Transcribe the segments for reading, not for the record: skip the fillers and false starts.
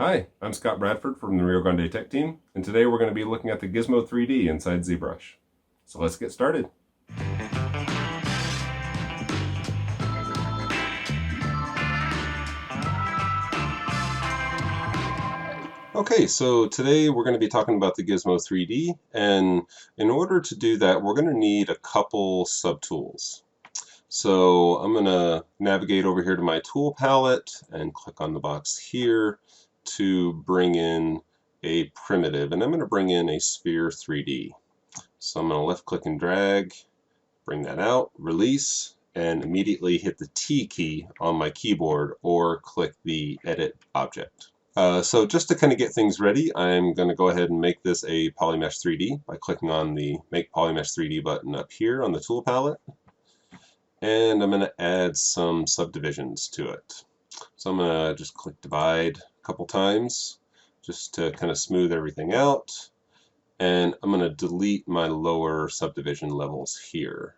Hi, I'm Scott Bradford from the Rio Grande Tech Team, and today we're going to be looking at the Gizmo 3D inside ZBrush. So let's get started. Okay, so today we're going to be talking about the Gizmo 3D, and in order to do that, we're going to need a couple subtools. So I'm going to navigate over here to my tool palette and click on the box here to bring in a primitive, and I'm going to bring in a sphere 3D. So I'm going to left click and drag, bring that out, release, and immediately hit the T key on my keyboard or click the edit object. So just to kind of get things ready, I'm going to go ahead and make this a Polymesh 3D by clicking on the Make Polymesh 3D button up here on the tool palette. And I'm going to add some subdivisions to it. So I'm going to just click divide a couple times just to kind of smooth everything out. And I'm going to delete my lower subdivision levels here.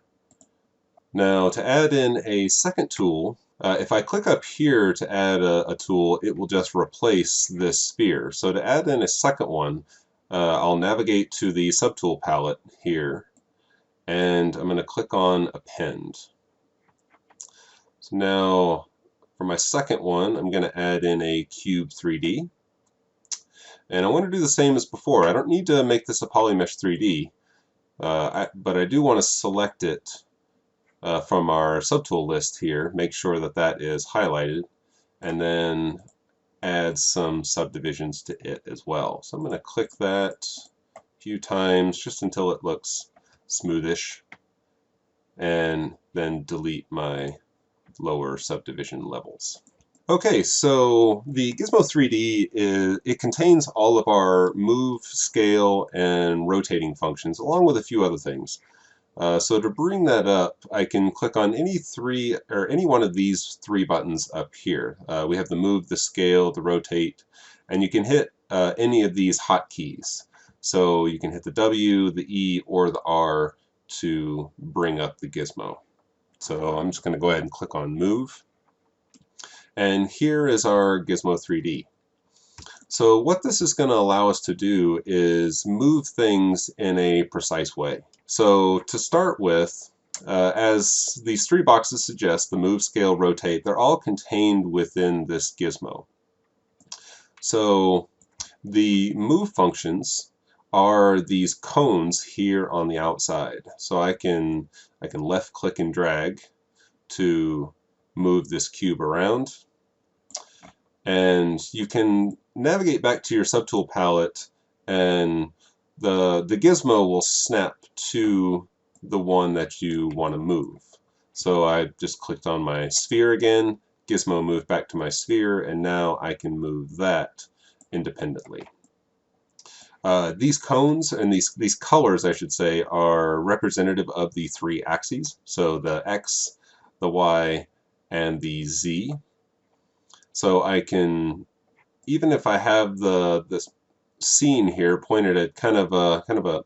Now to add in a second tool, if I click up here to add a tool, it will just replace this sphere. So to add in a second one, I'll navigate to the subtool palette here, and I'm going to click on Append. So now for my second one, I'm going to add in a Cube 3D. And I want to do the same as before. I don't need to make this a Polymesh 3D, but I do want to select it from our subtool list here, make sure that that is highlighted, and then add some subdivisions to it as well. So I'm going to click that a few times just until it looks smoothish, and then delete my lower subdivision levels. Okay, so the Gizmo 3D contains all of our move, scale, and rotating functions, along with a few other things. So to bring that up, I can click on any one of these three buttons up here. We have the move, the scale, the rotate, and you can hit any of these hotkeys. So you can hit the W, the E, or the R to bring up the gizmo. So I'm just going to go ahead and click on move. And here is our Gizmo 3D. So what this is going to allow us to do is move things in a precise way. So to start with, as these three boxes suggest, the move, scale, rotate, they're all contained within this gizmo. So the move functions are these cones here on the outside. So I can left click and drag to move this cube around. And you can navigate back to your subtool palette, and the gizmo will snap to the one that you want to move. So I just clicked on my sphere again, gizmo moved back to my sphere, and now I can move that independently. These cones and these colors, I should say, are representative of the three axes. So the X, the Y, and the Z. So I can, even if I have this scene here pointed at kind of a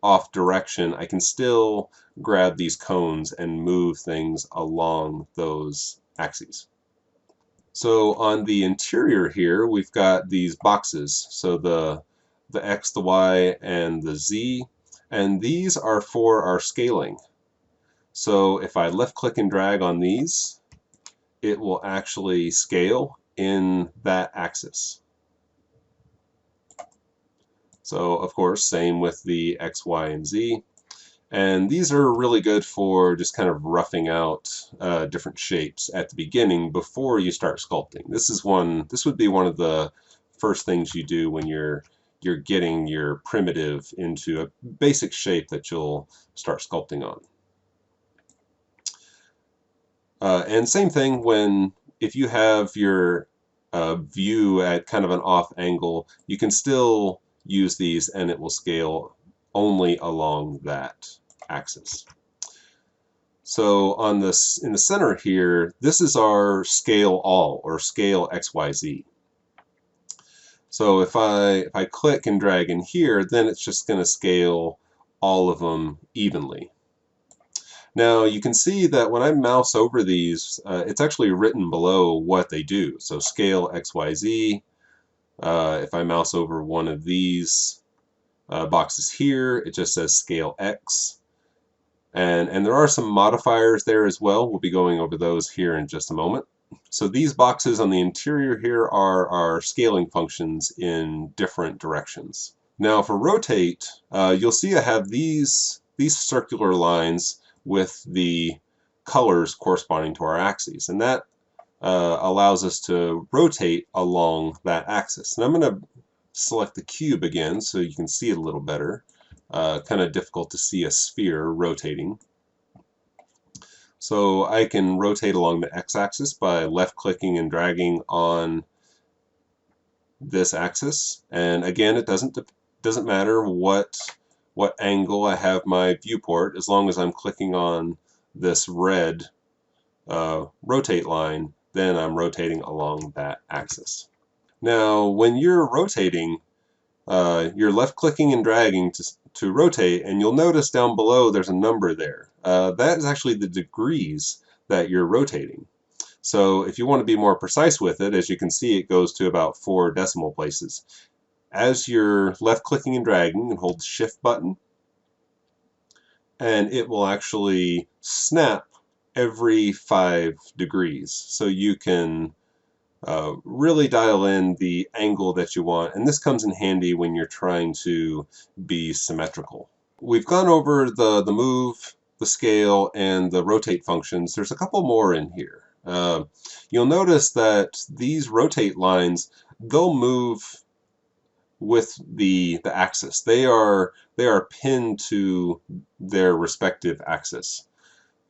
off direction, I can still grab these cones and move things along those axes. So on the interior here, we've got these boxes. So the X, the Y, and the Z, and these are for our scaling. So if I left click and drag on these, it will actually scale in that axis. So of course, same with the X, Y, and Z. And these are really good for just kind of roughing out different shapes at the beginning before you start sculpting. This would be one of the first things you do when you're getting your primitive into a basic shape that you'll start sculpting on. And same thing if you have your view at kind of an off angle, you can still use these and it will scale only along that axis. So in the center here, this is our scale all, or scale XYZ. So if I click and drag in here, then it's just going to scale all of them evenly. Now you can see that when I mouse over these, it's actually written below what they do. So scale XYZ, If I mouse over one of these boxes here, it just says scale X. And there are some modifiers there as well. We'll be going over those here in just a moment. So these boxes on the interior here are our scaling functions in different directions. Now for rotate, you'll see I have these circular lines with the colors corresponding to our axes, and that allows us to rotate along that axis. And I'm going to select the cube again so you can see it a little better. Kind of difficult to see a sphere rotating. So I can rotate along the x-axis by left-clicking and dragging on this axis. And again, it doesn't matter what angle I have my viewport, as long as I'm clicking on this red rotate line, then I'm rotating along that axis. Now, when you're rotating, you're left-clicking and dragging to rotate, and you'll notice down below there's a number there. That is actually the degrees that you're rotating. So if you want to be more precise with it, as you can see, it goes to about 4 decimal places. As you're left-clicking and dragging, and hold the Shift button, and it will actually snap every 5 degrees. So you can really dial in the angle that you want, and this comes in handy when you're trying to be symmetrical. We've gone over the move, the scale, and the rotate functions. There's a couple more in here. You'll notice that these rotate lines, they'll move with the axis. They are pinned to their respective axis.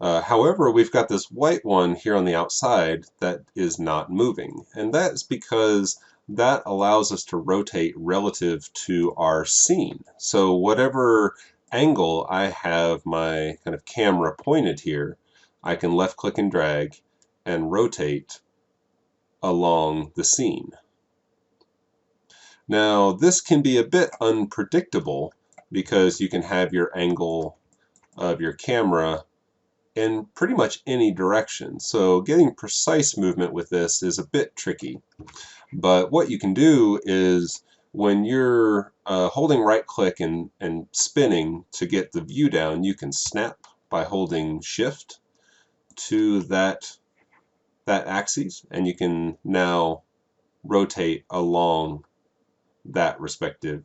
However, we've got this white one here on the outside that is not moving, and that's because that allows us to rotate relative to our scene. So whatever angle I have my kind of camera pointed here, I can left click and drag and rotate along the scene. Now this can be a bit unpredictable because you can have your angle of your camera in pretty much any direction. So getting precise movement with this is a bit tricky. But what you can do is when you're holding right click and spinning to get the view down, you can snap by holding Shift to that axis, and you can now rotate along that respective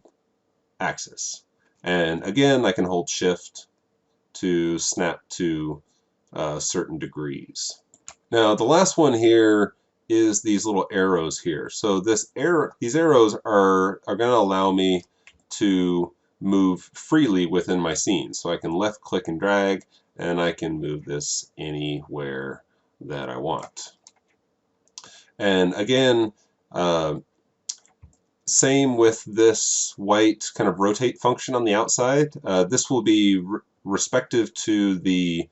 axis. And again, I can hold Shift to snap to certain degrees. Now the last one here is these little arrows here. So these arrows are going to allow me to move freely within my scene. So I can left click and drag, and I can move this anywhere that I want. And again, same with this white kind of rotate function on the outside. This will be respective to the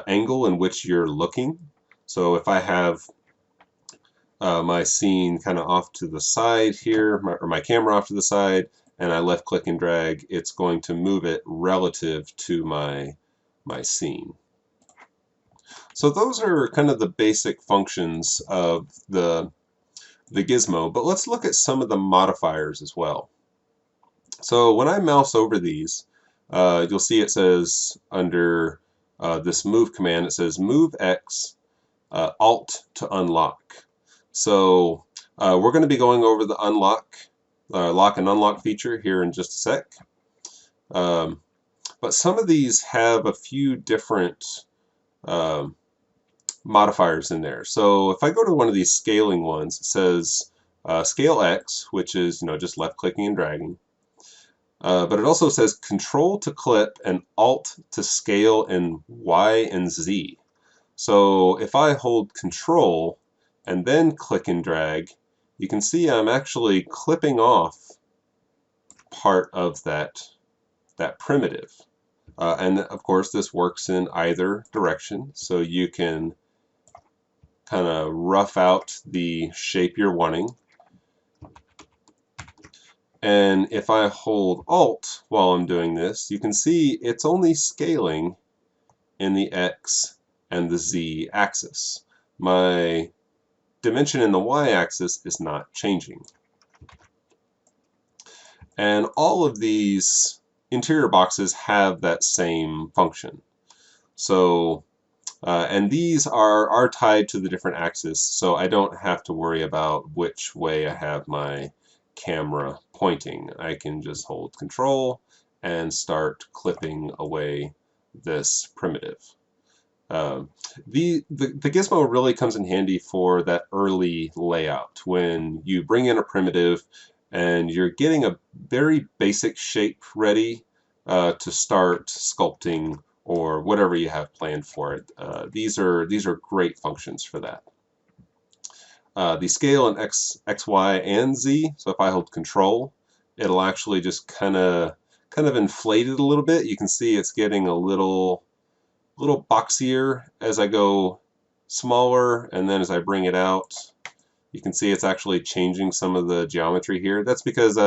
angle in which you're looking. So if I have my scene kind of off to the side here, or my camera off to the side, and I left click and drag, it's going to move it relative to my scene. So those are kind of the basic functions of the gizmo, but let's look at some of the modifiers as well. So when I mouse over these, you'll see it says under this move command, it says move X, Alt to unlock. So we're going to be going over the lock and unlock feature here in just a sec. But some of these have a few different modifiers in there. So if I go to one of these scaling ones, it says scale X, which is just left clicking and dragging. But it also says Control to clip and Alt to scale in Y and Z. So if I hold Control and then click and drag, you can see I'm actually clipping off part of that primitive. And of course this works in either direction, so you can kind of rough out the shape you're wanting. And if I hold Alt while I'm doing this, you can see it's only scaling in the X and the Z axis. My dimension in the Y axis is not changing. And all of these interior boxes have that same function. So, and these are tied to the different axes, so I don't have to worry about which way I have my camera pointing. I can just hold Control and start clipping away this primitive. The gizmo really comes in handy for that early layout when you bring in a primitive and you're getting a very basic shape ready to start sculpting or whatever you have planned for it. These are great functions for that. The scale in X, Y, and Z. So if I hold Control, it'll actually just kind of inflate it a little bit. You can see it's getting a little boxier as I go smaller, and then as I bring it out, you can see it's actually changing some of the geometry here. That's because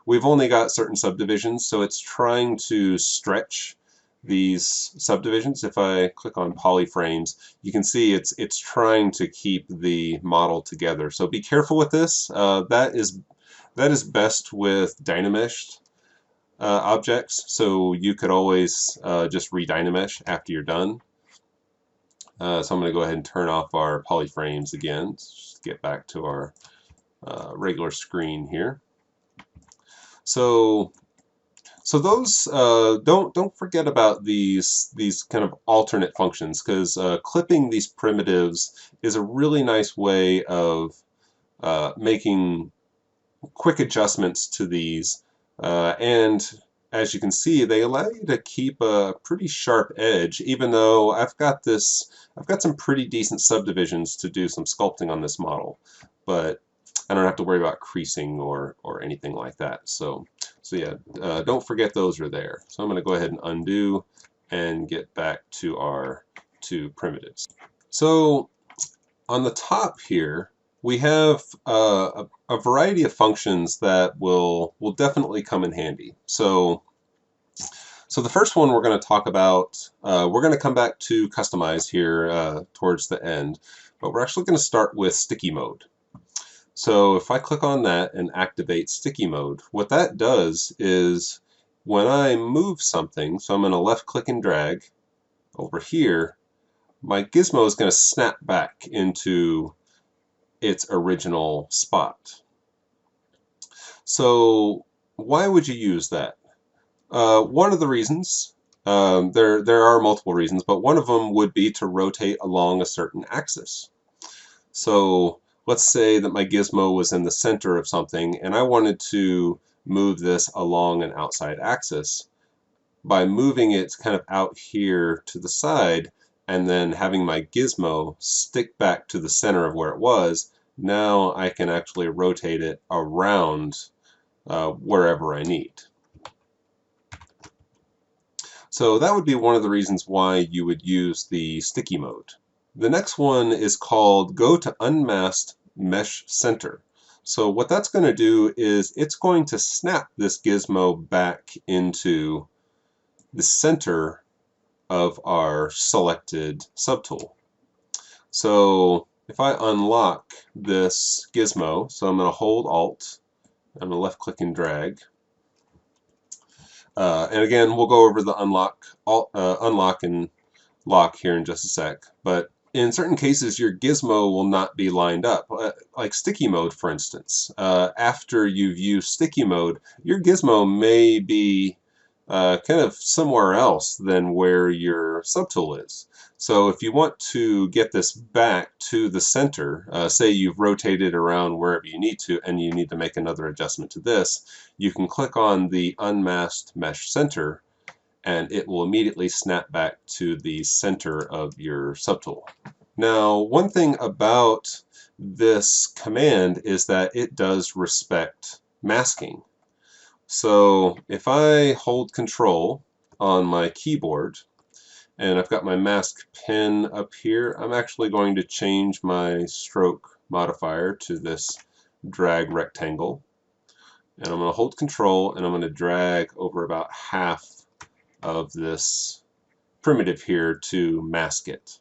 we've only got certain subdivisions, so it's trying to stretch these subdivisions. If I click on polyframes, you can see it's trying to keep the model together. So be careful with this. That is best with Dynamesh objects, so you could always just re-Dynamesh after you're done. So I'm going to go ahead and turn off our polyframes again. Let's just get back to our regular screen here. So those don't forget about these kind of alternate functions, because clipping these primitives is a really nice way of making quick adjustments to these, and as you can see, they allow you to keep a pretty sharp edge, even though I've got some pretty decent subdivisions to do some sculpting on this model, but I don't have to worry about creasing or anything like that. So yeah, don't forget those are there. So I'm going to go ahead and undo and get back to our two primitives. So on the top here, we have a variety of functions that will definitely come in handy. So the first one we're going to talk about, we're going to come back to customize here towards the end, but we're actually going to start with sticky mode. So if I click on that and activate sticky mode, what that does is when I move something, so I'm going to left click and drag over here, my gizmo is going to snap back into its original spot. So why would you use that? One of the reasons, there are multiple reasons, but one of them would be to rotate along a certain axis. So let's say that my gizmo was in the center of something and I wanted to move this along an outside axis. By moving it kind of out here to the side and then having my gizmo stick back to the center of where it was, now I can actually rotate it around wherever I need. So that would be one of the reasons why you would use the sticky mode. The next one is called Go to Unmasked Mesh Center. So what that's going to do is it's going to snap this gizmo back into the center of our selected subtool. So if I unlock this gizmo, so I'm going to hold Alt, I'm going to left click and drag. And again, we'll go over the unlock and lock here in just a sec. But in certain cases, your gizmo will not be lined up, like sticky mode, for instance. After you've used sticky mode, your gizmo may be kind of somewhere else than where your subtool is. So if you want to get this back to the center, say you've rotated around wherever you need to and you need to make another adjustment to this, you can click on the Unmasked Mesh Center and it will immediately snap back to the center of your subtool. Now, one thing about this command is that it does respect masking. So if I hold Control on my keyboard and I've got my mask pen up here, I'm actually going to change my stroke modifier to this drag rectangle. And I'm going to hold Control and I'm going to drag over about half of this primitive here to mask it.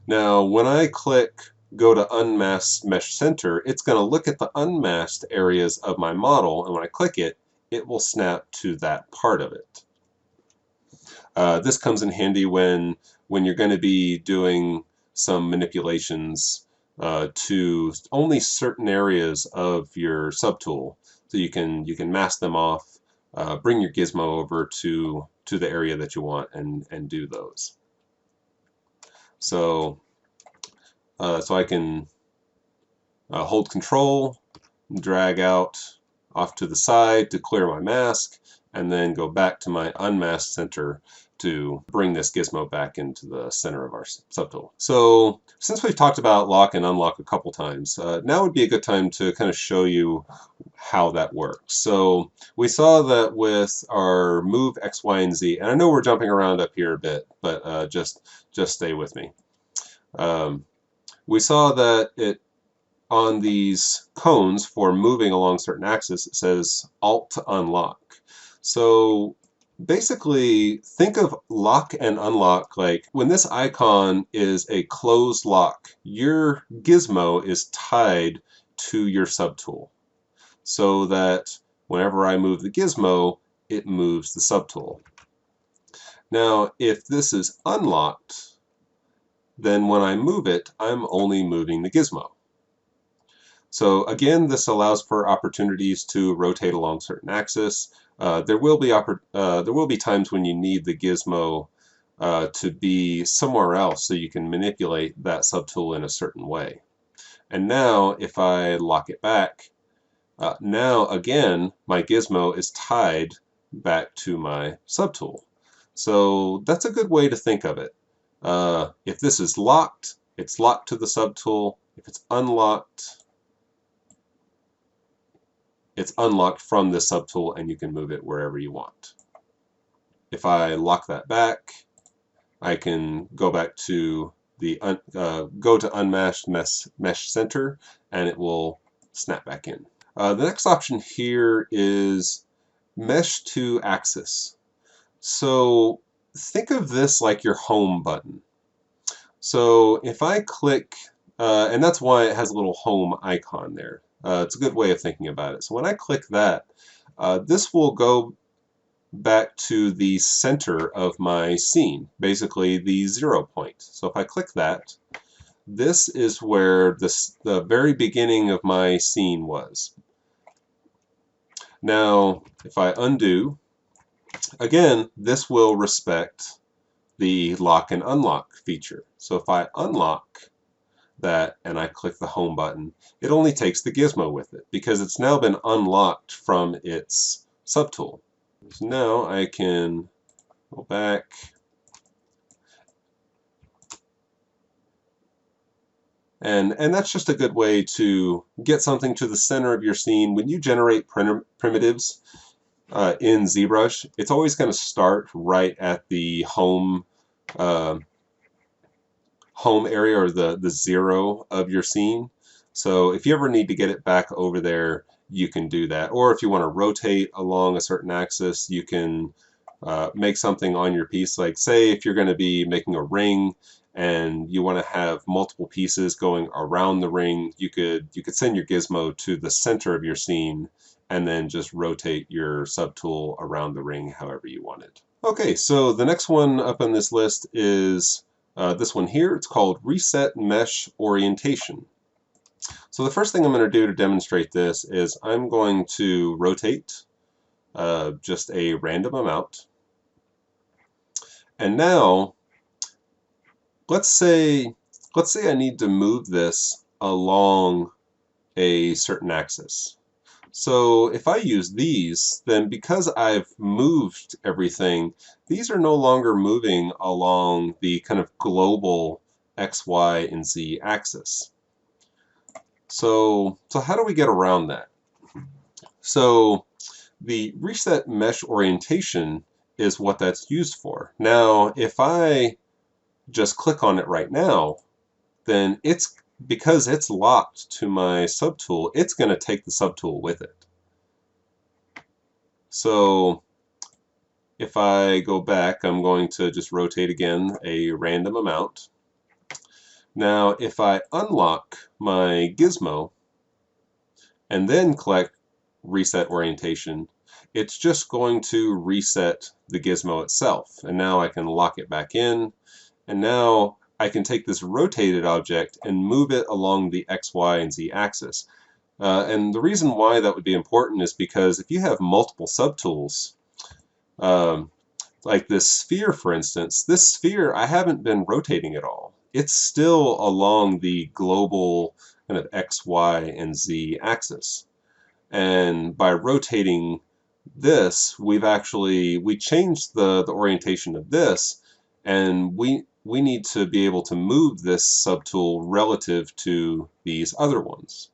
Now when I click go to Unmask Mesh Center, it's going to look at the unmasked areas of my model, and when I click it, it will snap to that part of it. This comes in handy when you're going to be doing some manipulations to only certain areas of your subtool, so you can mask them off, bring your gizmo over to the area that you want, and do those. So I can hold Control, drag out off to the side to clear my mask, and then go back to my unmasked center to bring this gizmo back into the center of our subtool. So since we've talked about lock and unlock a couple times, now would be a good time to kind of show you how that works. So we saw that with our move X, Y, and Z, and I know we're jumping around up here a bit, but just stay with me. We saw that it on these cones for moving along certain axes, it says Alt to unlock. So basically, think of lock and unlock like when this icon is a closed lock, your gizmo is tied to your subtool, so that whenever I move the gizmo, it moves the subtool. Now, if this is unlocked, then when I move it, I'm only moving the gizmo. So again, this allows for opportunities to rotate along certain axes. There will be times when you need the gizmo to be somewhere else so you can manipulate that subtool in a certain way. And now, if I lock it back, now again, my gizmo is tied back to my subtool. So that's a good way to think of it. If this is locked, it's locked to the subtool. If it's unlocked, it's unlocked from the subtool, and you can move it wherever you want. If I lock that back, I can go back to the go to Unmasked Mesh Center, and it will snap back in. The next option here is Mesh to Axis. So think of this like your home button. So if I click, and that's why it has a little home icon there. It's a good way of thinking about it. So when I click that, this will go back to the center of my scene, basically the 0 point. So if I click that, this is where the very beginning of my scene was. Now, if I undo, again, this will respect the lock and unlock feature. So if I unlock that and I click the home button, it only takes the gizmo with it because it's now been unlocked from its subtool. So now I can go back and that's just a good way to get something to the center of your scene. When you generate primitives in ZBrush, it's always going to start right at the home home area, or the 0 of your scene. So if you ever need to get it back over there, you can do that. Or if you want to rotate along a certain axis, you can make something on your piece. Like say if you're going to be making a ring and you want to have multiple pieces going around the ring, you could send your gizmo to the center of your scene and then just rotate your subtool around the ring however you want it. Okay, so the next one up on this list is this one here. It's called Reset Mesh Orientation. So the first thing I'm going to do to demonstrate this is I'm going to rotate just a random amount. And now, let's say I need to move this along a certain axis. So if I use these, then because I've moved everything, these are no longer moving along the kind of global X, Y, and Z axis. So how do we get around that? So the Reset Mesh Orientation is what that's used for. Now, if I just click on it right now, then because it's locked to my subtool, it's going to take the subtool with it. So if I go back, I'm going to just rotate again a random amount. Now, if I unlock my gizmo and then click Reset Orientation, it's just going to reset the gizmo itself. And now I can lock it back in, and now I can take this rotated object and move it along the X, Y, and Z axis. And the reason why that would be important is because if you have multiple subtools, um, like this sphere, for instance, this sphere, I haven't been rotating at all. It's still along the global kind of X, Y, and Z axis. And by rotating this, we changed the orientation of this, and we need to be able to move this subtool relative to these other ones.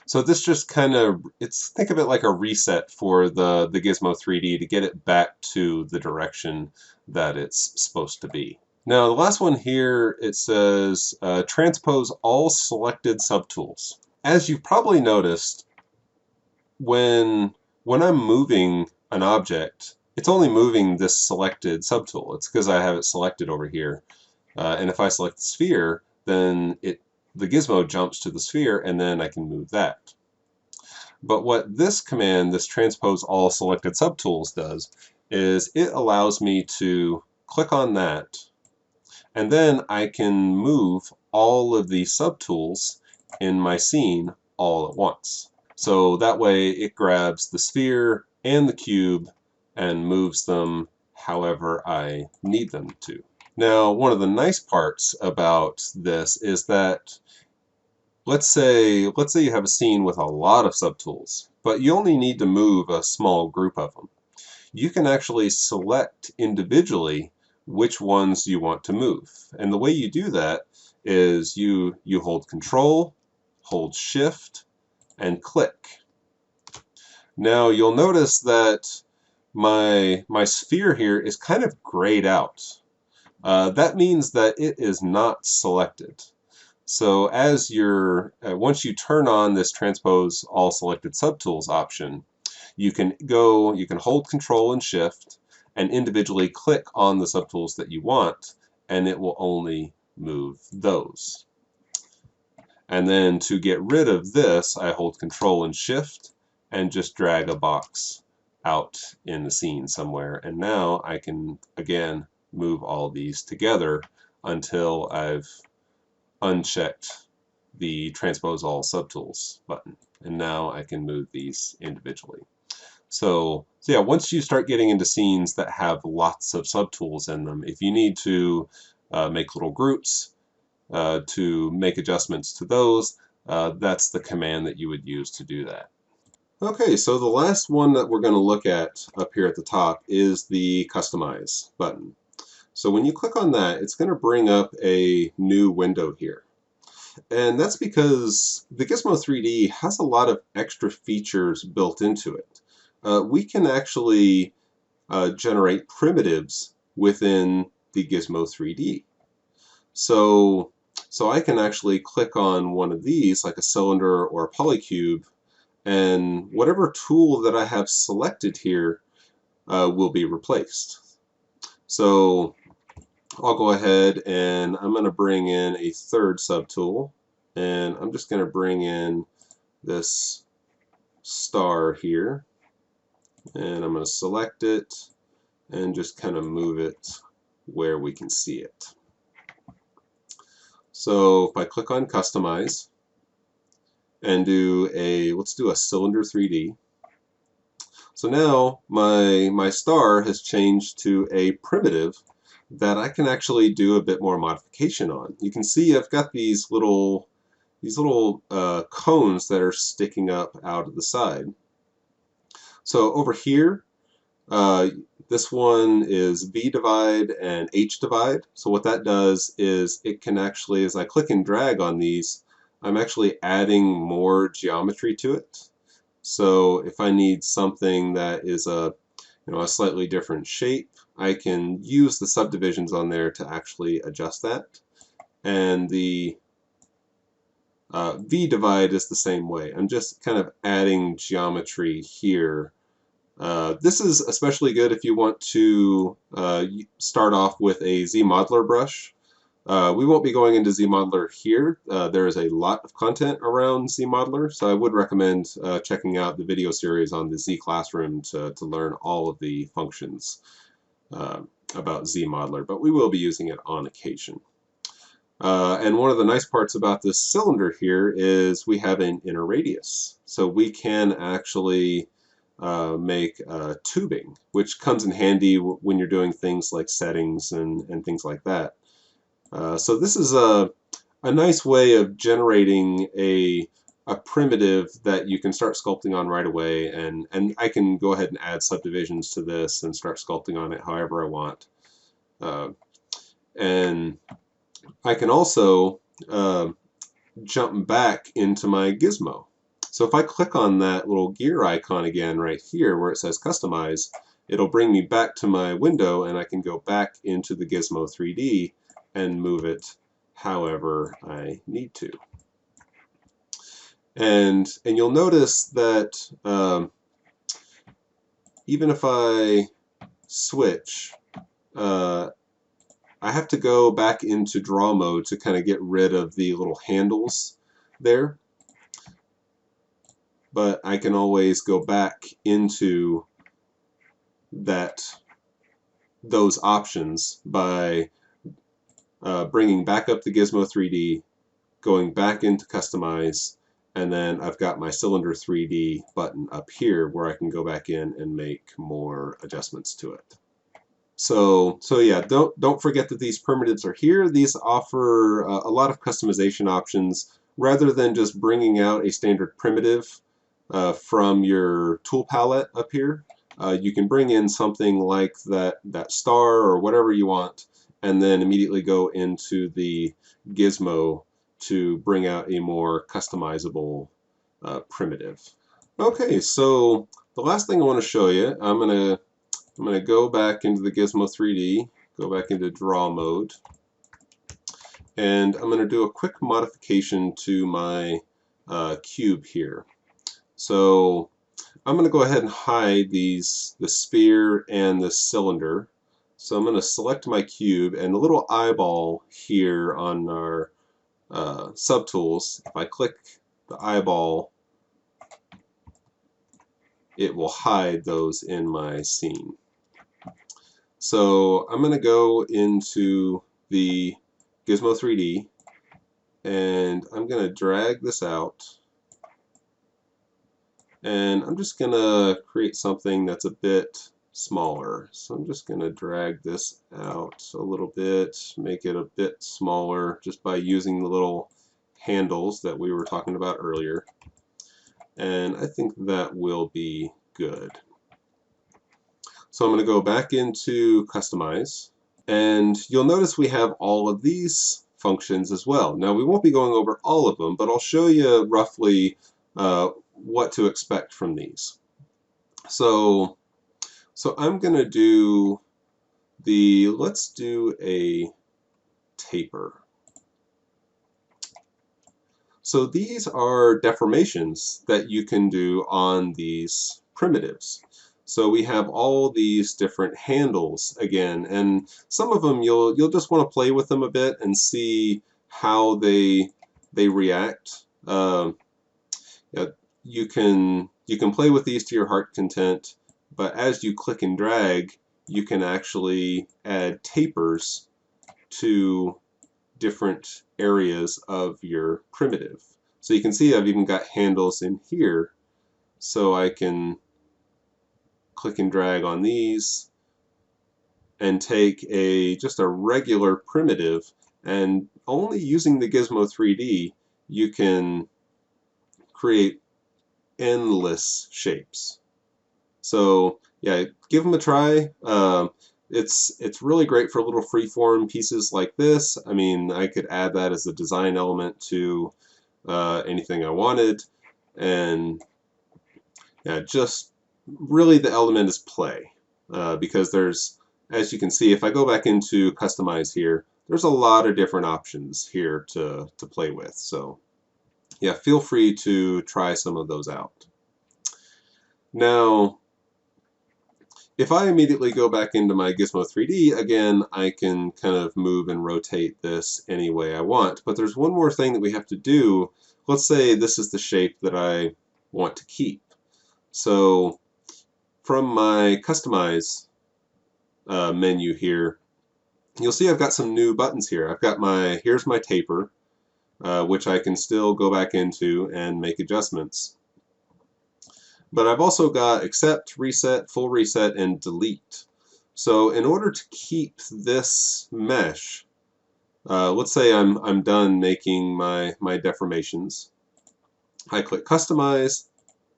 So this just kind of, think of it like a reset for the Gizmo 3D to get it back to the direction that it's supposed to be. Now the last one here, it says transpose all selected subtools. As you've probably noticed, when I'm moving an object, it's only moving this selected subtool. It's because I have it selected over here. And if I select the sphere, then the gizmo jumps to the sphere, and then I can move that. But what this command, this transpose all selected subtools, does is it allows me to click on that, and then I can move all of the subtools in my scene all at once. So that way it grabs the sphere and the cube and moves them however I need them to. Now, one of the nice parts about this is that let's say you have a scene with a lot of subtools, but you only need to move a small group of them. You can actually select individually which ones you want to move. And the way you do that is you hold Control, hold Shift, and click. Now you'll notice that my sphere here is kind of grayed out. That means that it is not selected. So as once you turn on this transpose all selected subtools option, you can hold Control and Shift and individually click on the subtools that you want, and it will only move those. And then to get rid of this, I hold Control and Shift and just drag a box out in the scene somewhere. And now I can, again, move all these together until I've unchecked the Transpose All Subtools button. And now I can move these individually. So yeah, once you start getting into scenes that have lots of subtools in them, if you need to make little groups, to make adjustments to those, that's the command that you would use to do that. Okay, so the last one that we're going to look at up here at the top is the Customize button. So when you click on that, it's going to bring up a new window here. And that's because the Gizmo 3D has a lot of extra features built into it. We can actually generate primitives within the Gizmo 3D. So I can actually click on one of these, like a cylinder or a polycube, and whatever tool that I have selected here will be replaced. So I'll go ahead and I'm going to bring in a third subtool, and I'm just going to bring in this star here, and I'm going to select it and just kind of move it where we can see it. So if I click on Customize and let's do a cylinder 3D. So now my star has changed to a primitive that I can actually do a bit more modification on. You can see I've got these little cones that are sticking up out of the side. So over here, this one is V divide and H divide. So what that does is it can actually, as I click and drag on these, I'm actually adding more geometry to it. So if I need something that is a slightly different shape, I can use the subdivisions on there to actually adjust that. And the V divide is the same way. I'm just kind of adding geometry here. This is especially good if you want to start off with a Z modeler brush. We won't be going into ZModeler here. There is a lot of content around ZModeler, so I would recommend checking out the video series on the Z Classroom to learn all of the functions about ZModeler, but we will be using it on occasion. And one of the nice parts about this cylinder here is we have an inner radius. So we can actually make tubing, which comes in handy when you're doing things like settings and things like that. So this is a nice way of generating a primitive that you can start sculpting on right away, and I can go ahead and add subdivisions to this and start sculpting on it however I want. And I can also jump back into my gizmo. So if I click on that little gear icon again right here where it says Customize, it'll bring me back to my window, and I can go back into the Gizmo 3D and move it however I need to. And you'll notice that even if I switch, I have to go back into draw mode to kind of get rid of the little handles there. But I can always go back into those options by bringing back up the Gizmo 3D, going back into Customize, and then I've got my Cylinder 3D button up here where I can go back in and make more adjustments to it. So yeah, don't forget that these primitives are here. These offer a lot of customization options. Rather than just bringing out a standard primitive from your tool palette up here, you can bring in something like that star or whatever you want, and then immediately go into the gizmo to bring out a more customizable primitive. Okay, so the last thing I want to show you, I'm going to go back into the Gizmo 3D, go back into draw mode, and I'm going to do a quick modification to my cube here. So I'm going to go ahead and hide the sphere and the cylinder. So I'm going to select my cube, and the little eyeball here on our subtools, if I click the eyeball, it will hide those in my scene. So I'm going to go into the Gizmo 3D, and I'm going to drag this out, and I'm just going to create something that's a bit smaller. So I'm just going to drag this out a little bit, make it a bit smaller just by using the little handles that we were talking about earlier, and I think that will be good. So I'm going to go back into Customize, and you'll notice we have all of these functions as well. Now we won't be going over all of them, but I'll show you roughly what to expect from these. So I'm going to do let's do a taper. So these are deformations that you can do on these primitives. So we have all these different handles again, and some of them you'll just want to play with them a bit and see how they react. You can play with these to your heart content, but as you click and drag, you can actually add tapers to different areas of your primitive. So you can see I've even got handles in here, so I can click and drag on these and take just a regular primitive, and only using the Gizmo 3D you can create endless shapes. So yeah, give them a try. It's really great for little freeform pieces like this. I mean, I could add that as a design element to anything I wanted, and yeah, just really the element is play, because there's, as you can see, if I go back into Customize here, there's a lot of different options here to play with. So yeah, feel free to try some of those out. Now, if I immediately go back into my Gizmo 3D, again, I can kind of move and rotate this any way I want. But there's one more thing that we have to do. Let's say this is the shape that I want to keep. So from my Customize menu here, you'll see I've got some new buttons here. I've got here's my taper, which I can still go back into and make adjustments. But I've also got accept, reset, full reset, and delete. So in order to keep this mesh, let's say I'm done making my deformations. I click customize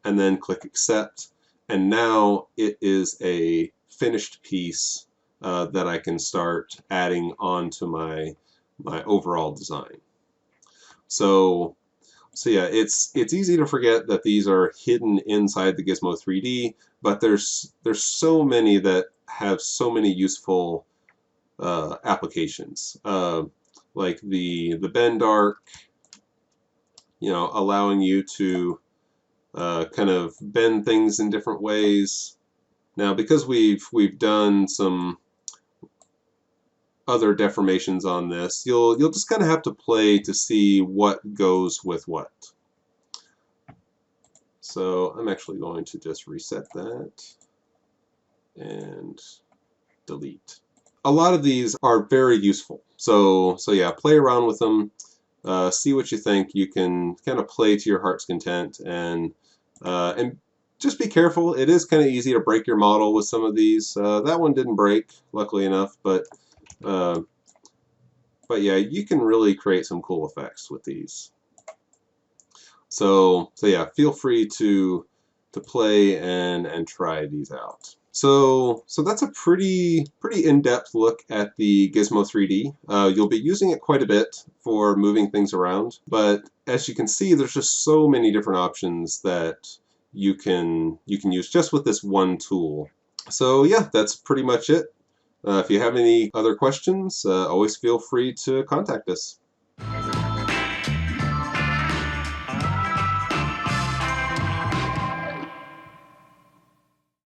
and then click accept, and now it is a finished piece that I can start adding onto my overall design. So yeah, it's easy to forget that these are hidden inside the Gizmo 3D, but there's so many that have so many useful applications, like the bend arc, allowing you to kind of bend things in different ways. Now, because we've done some other deformations on this, you'll just kind of have to play to see what goes with what. So I'm actually going to just reset that and delete. A lot of these are very useful. So yeah, play around with them, see what you think. You can kind of play to your heart's content, and just be careful. It is kind of easy to break your model with some of these. That one didn't break, luckily enough, but yeah, you can really create some cool effects with these. So yeah, feel free to play and try these out. So that's a pretty in-depth look at the Gizmo 3D. You'll be using it quite a bit for moving things around, but as you can see, there's just so many different options that you can use just with this one tool. So yeah, that's pretty much it. If you have any other questions, always feel free to contact us.